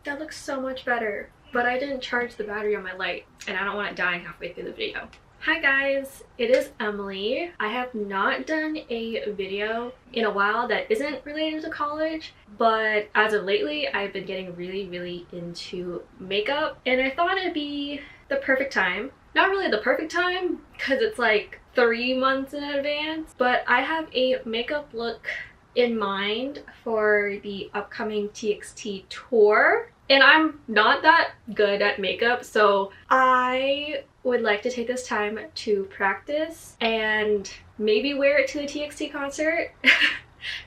That looks so much better. But I didn't charge the battery on my light, and I don't want it dying halfway through the video. Hi guys, it is Emily. I have not done a video in a while that isn't related to college, but as of lately, I've been getting really into makeup, and I thought it'd be the perfect time. Not really the perfect time, because it's like 3 months in advance, but I have a makeup look in mind for the upcoming TXT tour. And I'm not that good at makeup, so I would like to take this time to practice and maybe wear it to the TXT concert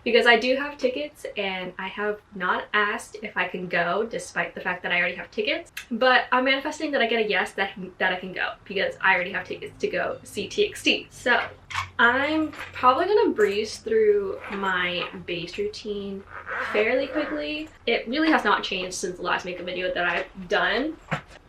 because I do have tickets and I have not asked if I can go despite the fact that I already have tickets. But I'm manifesting that I get a yes that I can go because I already have tickets to go see TXT. So I'm probably gonna breeze through my base routine fairly quickly. It really has not changed since the last makeup video that I've done,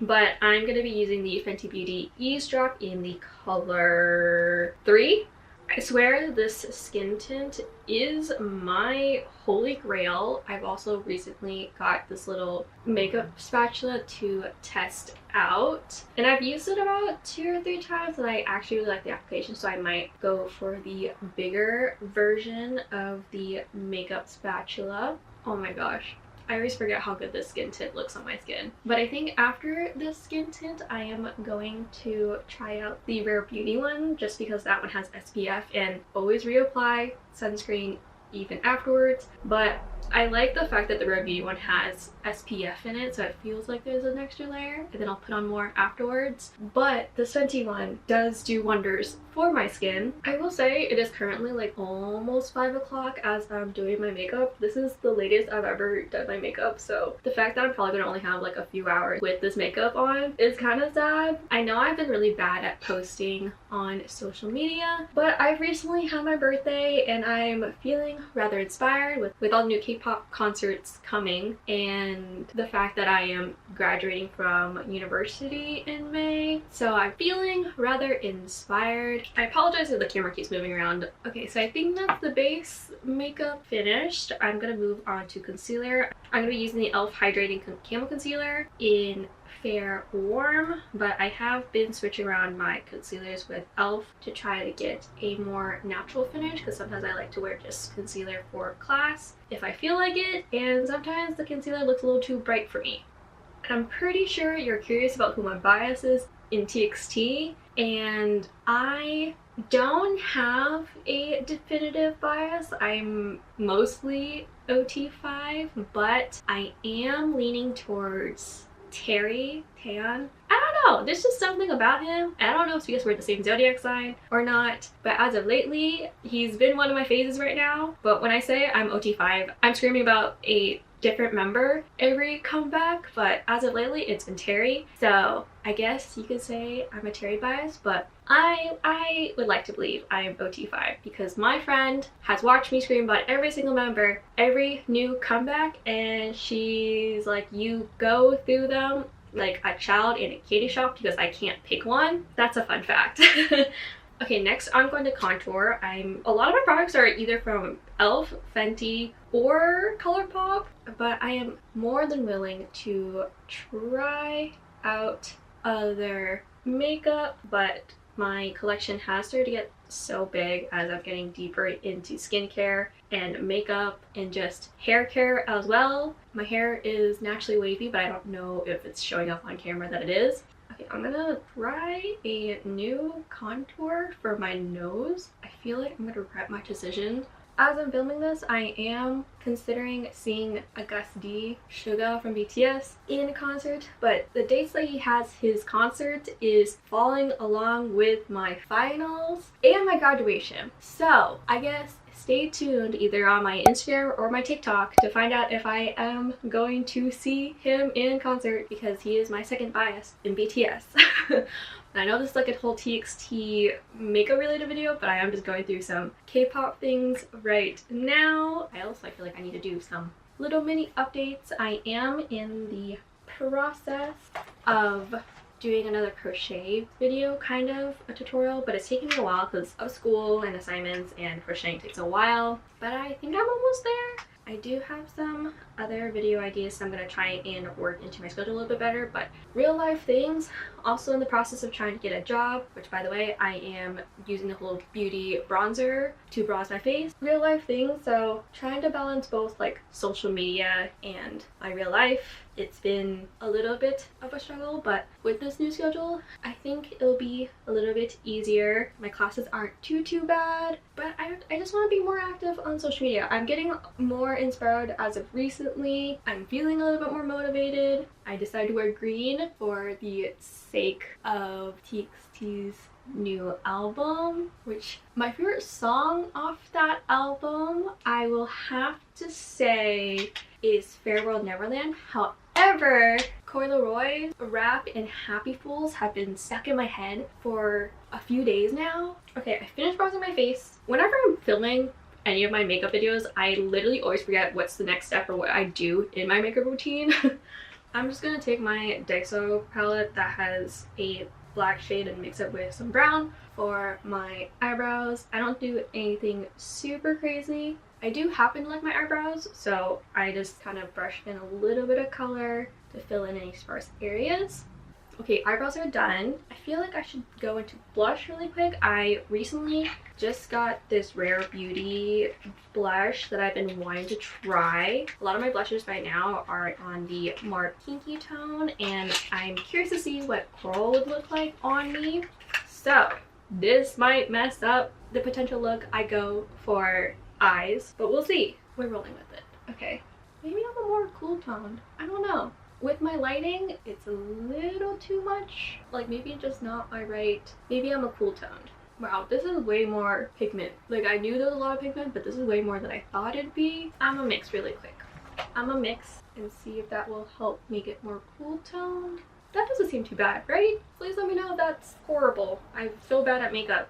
but I'm gonna be using the Fenty Beauty Eavesdrop in the color 3. I swear this skin tint is my holy grail. I've also recently got this little makeup spatula to test out, and I've used it about 2 or 3 times and I actually really like the application, so I might go for the bigger version of the makeup spatula. Oh my gosh. I always forget how good this skin tint looks on my skin. But I think after this skin tint, I am going to try out the Rare Beauty one just because that one has SPF, and always reapply sunscreen even afterwards. But I like the fact that the Rare Beauty one has SPF in it, so it feels like there's an extra layer, and then I'll put on more afterwards. But the Fenty one does do wonders for my skin. I will say it is currently like almost 5 o'clock as I'm doing my makeup. This is the latest I've ever done my makeup, so the fact that I'm probably gonna only have like a few hours with this makeup on is kind of sad. I know I've been really bad at posting on social media, but I've recently had my birthday and I'm feeling rather inspired with all the new K-pop concerts coming, and the fact that I am graduating from university in May, so I'm feeling rather inspired. I apologize if the camera keeps moving around. Okay, so I think that's the base makeup finished. I'm gonna move on to concealer. I'm gonna be using the e.l.f. Hydrating Camo Concealer in Fair Warm, but I have been switching around my concealers with e.l.f. to try to get a more natural finish, because sometimes I like to wear just concealer for class if I feel like it, and sometimes the concealer looks a little too bright for me. And I'm pretty sure you're curious about who my bias is in TXT, and I don't have a definitive bias. I'm mostly OT5, but I am leaning towards Taeyeon. I don't know, there's just something about him. I don't know if it's because we're the same zodiac sign or not, but as of lately, he's been one of my phases right now. But when I say I'm OT5, I'm screaming about a different member every comeback, but as of lately, it's been Terry. So I guess you could say I'm a Terry bias, but I would like to believe I am OT5 because my friend has watched me scream about every single member, every new comeback, and she's like, you go through them like a child in a candy shop because I can't pick one. That's a fun fact. Okay, next I'm going to contour. A lot of my products are either from e.l.f., Fenty, or ColourPop, but I am more than willing to try out other makeup, but my collection has started to get so big as I'm getting deeper into skincare and makeup and just hair care as well. My hair is naturally wavy, but I don't know if it's showing up on camera that it is. Okay, I'm gonna try a new contour for my nose. I feel like I'm gonna regret my decision. As I'm filming this, I am considering seeing August D, Suga from BTS in concert, but the dates that he has his concert is falling along with my finals and my graduation. So I guess stay tuned either on my Instagram or my TikTok to find out if I am going to see him in concert, because he is my second bias in BTS. I know this is like a whole TXT makeup related video, but I am just going through some K-pop things right now. I also feel like I need to do some little mini updates. I am in the process of doing another crochet video, kind of a tutorial, but it's taking me a while because of school and assignments, and crocheting takes a while, but I think I'm almost there. I do have some other video ideas, so I'm going to try and work into my schedule a little bit better. But real life things, also in the process of trying to get a job, which by the way, I am using the whole beauty bronzer to bronze my face. Real life things, so trying to balance both like social media and my real life. It's been a little bit of a struggle, but with this new schedule, I think it'll be a little bit easier. My classes aren't too bad, but I just want to be more active on social media. I'm getting more inspired as of recently. I'm feeling a little bit more motivated. I decided to wear green for the sake of TXT's new album, which my favorite song off that album, I will have to say, is Farewell Neverland. However, Coy Leroy's rap and Happy Fools have been stuck in my head for a few days now. Okay, I finished bronzing my face. Whenever I'm filming any of my makeup videos, I literally always forget what's the next step or what I do in my makeup routine. I'm just gonna take my XO palette that has a black shade and mix it with some brown for my eyebrows. I don't do anything super crazy. I do happen to like my eyebrows, so I just kind of brush in a little bit of color to fill in any sparse areas. Okay, eyebrows are done. I feel like I should go into blush really quick. I recently just got this Rare Beauty blush that I've been wanting to try. A lot of my blushes right now are on the more pinky tone, and I'm curious to see what coral would look like on me. So this might mess up the potential look I go for eyes, but we'll see. We're rolling with it. Okay, maybe I'm a more cool toned. I don't know. With my lighting, it's a little too much. Like maybe just not my right. Maybe I'm a cool toned. Wow, this is way more pigment. Like I knew there was a lot of pigment, but this is way more than I thought it'd be. I'm gonna mix really quick. I'm gonna mix and see if that will help make it more cool toned. That doesn't seem too bad, right? Please let me know if that's horrible. I feel bad at makeup.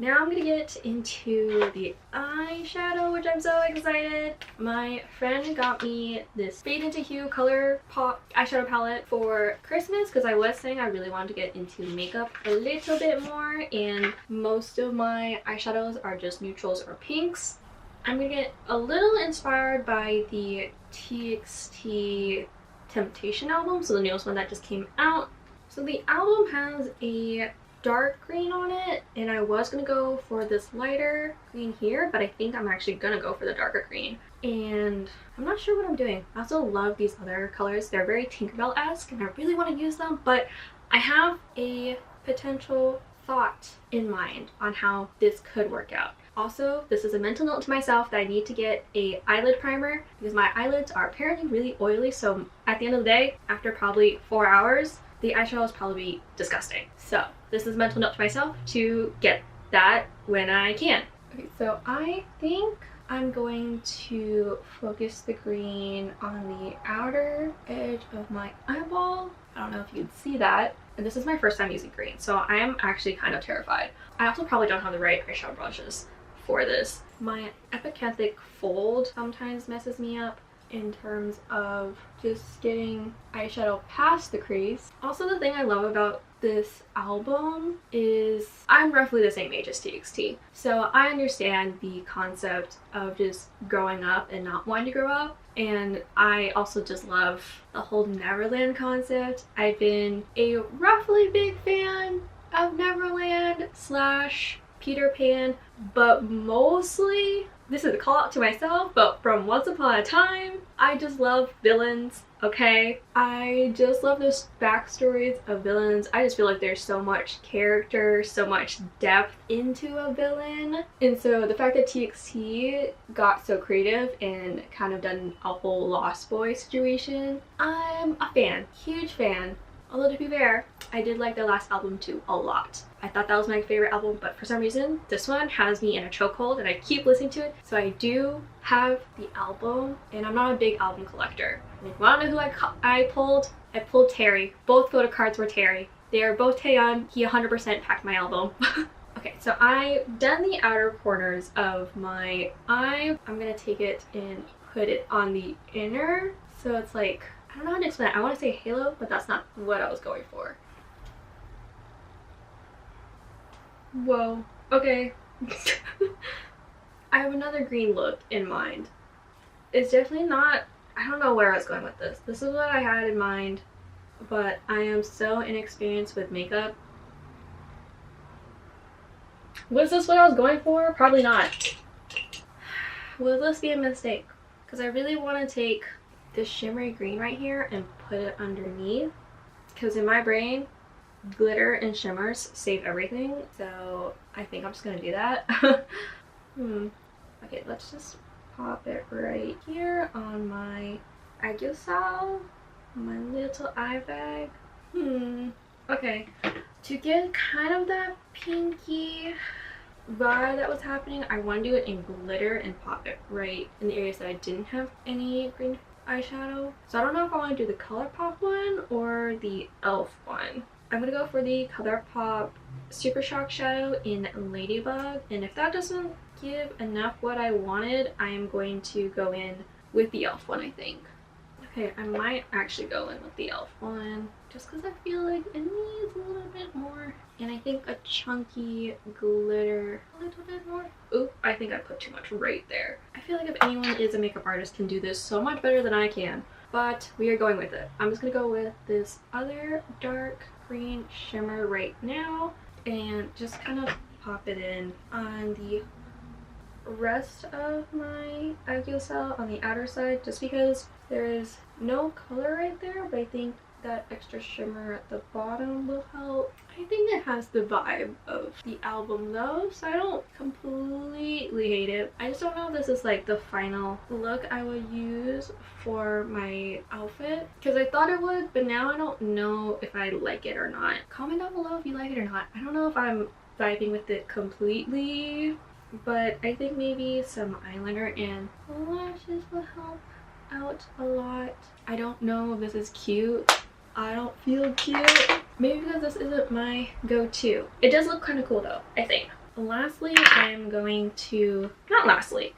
Now I'm gonna get into the eyeshadow, which I'm so excited. My friend got me this Fade into Hue Color Pop eyeshadow palette for Christmas because I was saying I really wanted to get into makeup a little bit more, and most of my eyeshadows are just neutrals or pinks. I'm gonna get a little inspired by the TXT Temptation album, so the newest one that just came out. So the album has a dark green on it, and I was gonna go for this lighter green here, but I think I'm actually gonna go for the darker green, and I'm not sure what I'm doing. I also love these other colors. They're very Tinkerbell-esque and I really want to use them, but I have a potential thought in mind on how this could work out. Also, this is a mental note to myself that I need to get a eyelid primer because my eyelids are apparently really oily, so at the end of the day, after probably 4 hours, the eyeshadow is probably disgusting. So this is a mental note to myself to get that when I can. Okay, so I think I'm going to focus the green on the outer edge of my eyeball. I don't know if you can see that. And this is my first time using green, so I am actually kind of terrified. I also probably don't have the right eyeshadow brushes for this. My epicanthic fold sometimes messes me up in terms of just getting eyeshadow past the crease. Also, the thing I love about this album is I'm roughly the same age as TXT, so I understand the concept of just growing up and not wanting to grow up, and I also just love the whole Neverland concept. I've been a roughly big fan of Neverland slash Peter Pan, but mostly, this is a call out to myself, but from Once Upon a Time, I just love villains, okay? I just love those backstories of villains. I just feel like there's so much character, so much depth into a villain. And so the fact that TXT got so creative and kind of done a whole Lost Boy situation, I'm a fan, huge fan. Although to be fair, I did like their last album too a lot. I thought that was my favorite album, but for some reason, this one has me in a chokehold and I keep listening to it. So I do have the album, and I'm not a big album collector. And if you want to know who I pulled Terry. Both photo cards were Terry. They are both Taeyeon. He 100% packed my album. Okay, so I've done the outer corners of my eye. I'm gonna take it and put it on the inner. So it's like, I don't know how to explain it. I want to say halo, but that's not what I was going for. Whoa. Okay. I have another green look in mind. It's definitely not I don't know where I was going with this. This is what I had in mind, but I am so inexperienced with makeup. Was this what I was going for? Probably not. Will this be a mistake? Because I really want to take this shimmery green right here and put it underneath. Because in my brain, glitter and shimmers save everything. So I think I'm just going to do that. Okay, let's just pop it right here on my aguasal, my little eye bag. Okay, to get kind of that pinky vibe that was happening, I want to do it in glitter and pop it right in the areas that I didn't have any green eyeshadow. So I don't know if I want to do the ColourPop one or the e.l.f. one. I'm gonna go for the ColourPop Super Shock Shadow in Ladybug, and if that doesn't give enough what I wanted, I am going to go in with the e.l.f. one, I think. Okay, I might actually go in with the e.l.f. one just because I feel like it needs a little bit more, and I think a chunky glitter a little bit more. Ooh, I think I put too much right there. I feel like if anyone is a makeup artist can do this so much better than I can, but we are going with it. I'm just gonna go with this other dark green shimmer right now and just kind of pop it in on the rest of my aguasal on the outer side, just because there is no color right there, but I think that extra shimmer at the bottom will help. I think it has the vibe of the album though, so I don't completely hate it. I just don't know if this is like the final look I would use for my outfit, because I thought it would, but now I don't know if I like it or not. Comment down below if you like it or not. I don't know if I'm vibing with it completely, but I think maybe some eyeliner and lashes will help out a lot. I don't know if this is cute. I don't feel cute. Maybe because this isn't my go-to. It does look kind of cool though, I think. Lastly, I'm going to, not lastly,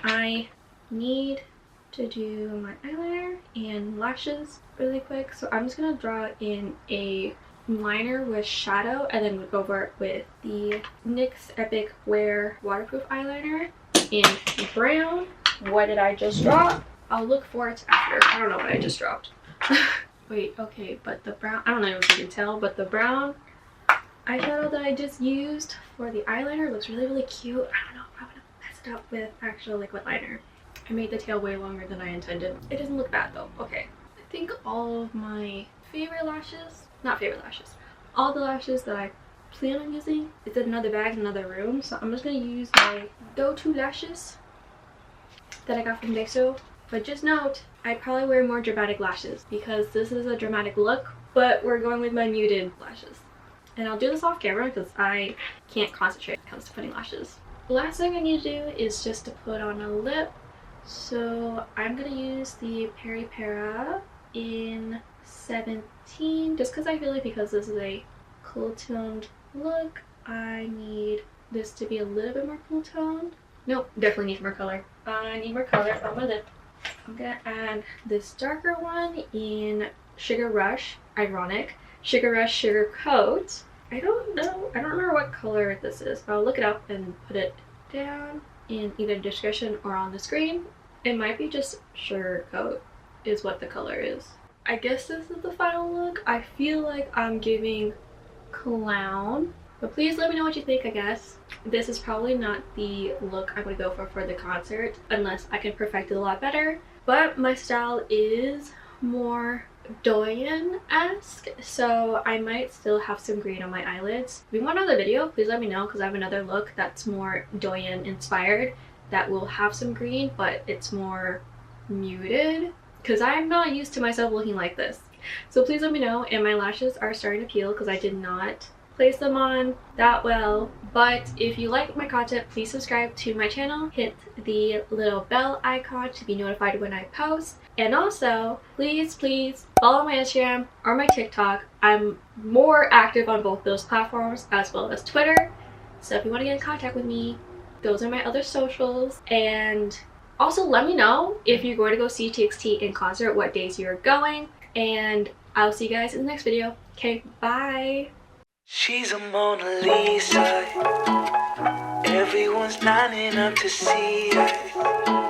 I need to do my eyeliner and lashes really quick. So I'm just gonna draw in a liner with shadow and then go over it with the NYX Epic Wear waterproof eyeliner in brown. What did I just drop? I'll look for it after. I don't know what I just dropped. Wait, okay, but the brown, I don't know if you can tell, but the brown eyeshadow that I just used for the eyeliner looks really, really cute. I don't know if I want to mess it up with actual liquid liner. I made the tail way longer than I intended. It doesn't look bad though. Okay. I think all of my favorite lashes, not favorite lashes, all the lashes that I plan on using is in another bag in another room. So I'm just going to use my go-to lashes that I got from Dexo. But just note, I'd probably wear more dramatic lashes because this is a dramatic look, but we're going with my muted lashes. And I'll do this off camera because I can't concentrate when it comes to putting lashes. The last thing I need to do is just to put on a lip. So I'm going to use the Peri Para in 17, just because I feel like because this is a cool toned look, I need this to be a little bit more cool toned. Nope, definitely need more color. I need more color on my lip. I'm gonna add this darker one in Sugar Rush, ironic, Sugar Rush Sugar Coat. I don't remember what color this is, but I'll look it up and put it down in either description or on the screen. It might be just Sugar Coat is what the color is. I guess this is the final look. I feel like I'm giving clown, but please let me know what you think. I guess this is probably not the look I'm going to go for the concert unless I can perfect it a lot better, but my style is more Doyen-esque, so I might still have some green on my eyelids. If you want another video, please let me know because I have another look that's more Doyen inspired that will have some green, but it's more muted because I'm not used to myself looking like this. So please let me know. And my lashes are starting to peel because I did not place them on that well. But if you like my content, please subscribe to my channel, hit the little bell icon to be notified when I post, and also please follow my Instagram or my TikTok. I'm more active on both those platforms as well as Twitter, so if you want to get in contact with me, those are my other socials. And also let me know if you're going to go see TXT in concert, what days you're going, and I'll see you guys in the next video. Okay, bye. She's a Mona Lisa. Everyone's lining up to see her.